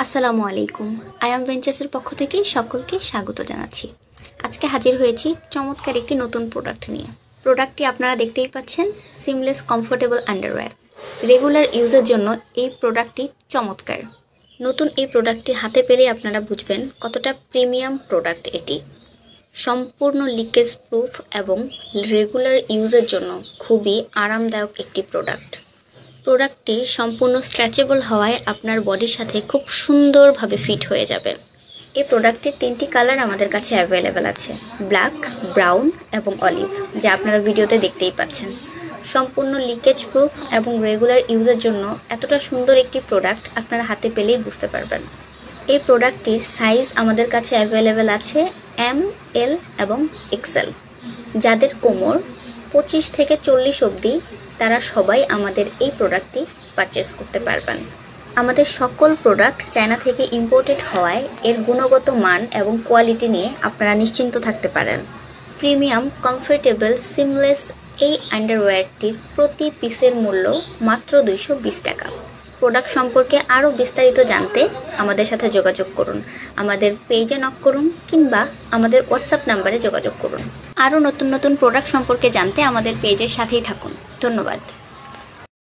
আসসালামু আলাইকুম। আয়াম ভেঞ্চার্সের পক্ষ থেকে সকলকে স্বাগত জানাচ্ছি। আজকে হাজির হয়েছি চমৎকার একটি নতুন প্রোডাক্ট নিয়ে। প্রোডাক্টটি আপনারা দেখতেই পাচ্ছেন, সিমলেস কমফোর্টেবল আন্ডারওয়্যার। রেগুলার ইউজের জন্য এই প্রোডাক্টটি চমৎকার। নতুন এই প্রোডাক্টটি হাতে পেলে আপনারা বুঝবেন কতটা প্রিমিয়াম প্রোডাক্ট এটি। সম্পূর্ণ লিকেজ প্রুফ এবং রেগুলার ইউজের জন্য খুবই আরামদায়ক একটি প্রোডাক্টটি সম্পূর্ণ স্ট্রেচেবল হওয়ায় আপনার বডির সাথে খুব সুন্দরভাবে ফিট হয়ে যাবে। এই প্রোডাক্টটির 3টি কালার আমাদের কাছে অ্যাভেলেবেল আছে, ব্ল্যাক, ব্রাউন এবং অলিভ, যা আপনারা ভিডিওতে দেখতেই পাচ্ছেন। সম্পূর্ণ লিকেজ প্রুফ এবং রেগুলার ইউজের জন্য এতটা সুন্দর একটি প্রোডাক্ট আপনারা হাতে পেলেই বুঝতে পারবেন। এই প্রোডাক্টটির সাইজ আমাদের কাছে অ্যাভেলেবেল আছে এম, এল এবং এক্সেল। যাদের কোমর 25 থেকে 40 অবধি, তারা সবাই আমাদের এই প্রোডাক্টটি পারচেস করতে পারবেন। আমাদের সকল প্রোডাক্ট চায়না থেকে ইম্পোর্টেড হওয়ায় এর গুণগত মান এবং কোয়ালিটি নিয়ে আপনারা নিশ্চিন্ত থাকতে পারেন। প্রিমিয়াম কমফোর্টেবল সিমলেস এই আন্ডারওয়্যারটির প্রতি পিসের মূল্য মাত্র 220 টাকা। প্রোডাক্ট সম্পর্কে আরও বিস্তারিত জানতে আমাদের সাথে যোগাযোগ করুন, আমাদের পেজে নক করুন কিংবা আমাদের হোয়াটসঅ্যাপ নাম্বারে যোগাযোগ করুন। আরও নতুন নতুন প্রোডাক্ট সম্পর্কে জানতে আমাদের পেজের সাথেই থাকুন। ধন্যবাদ।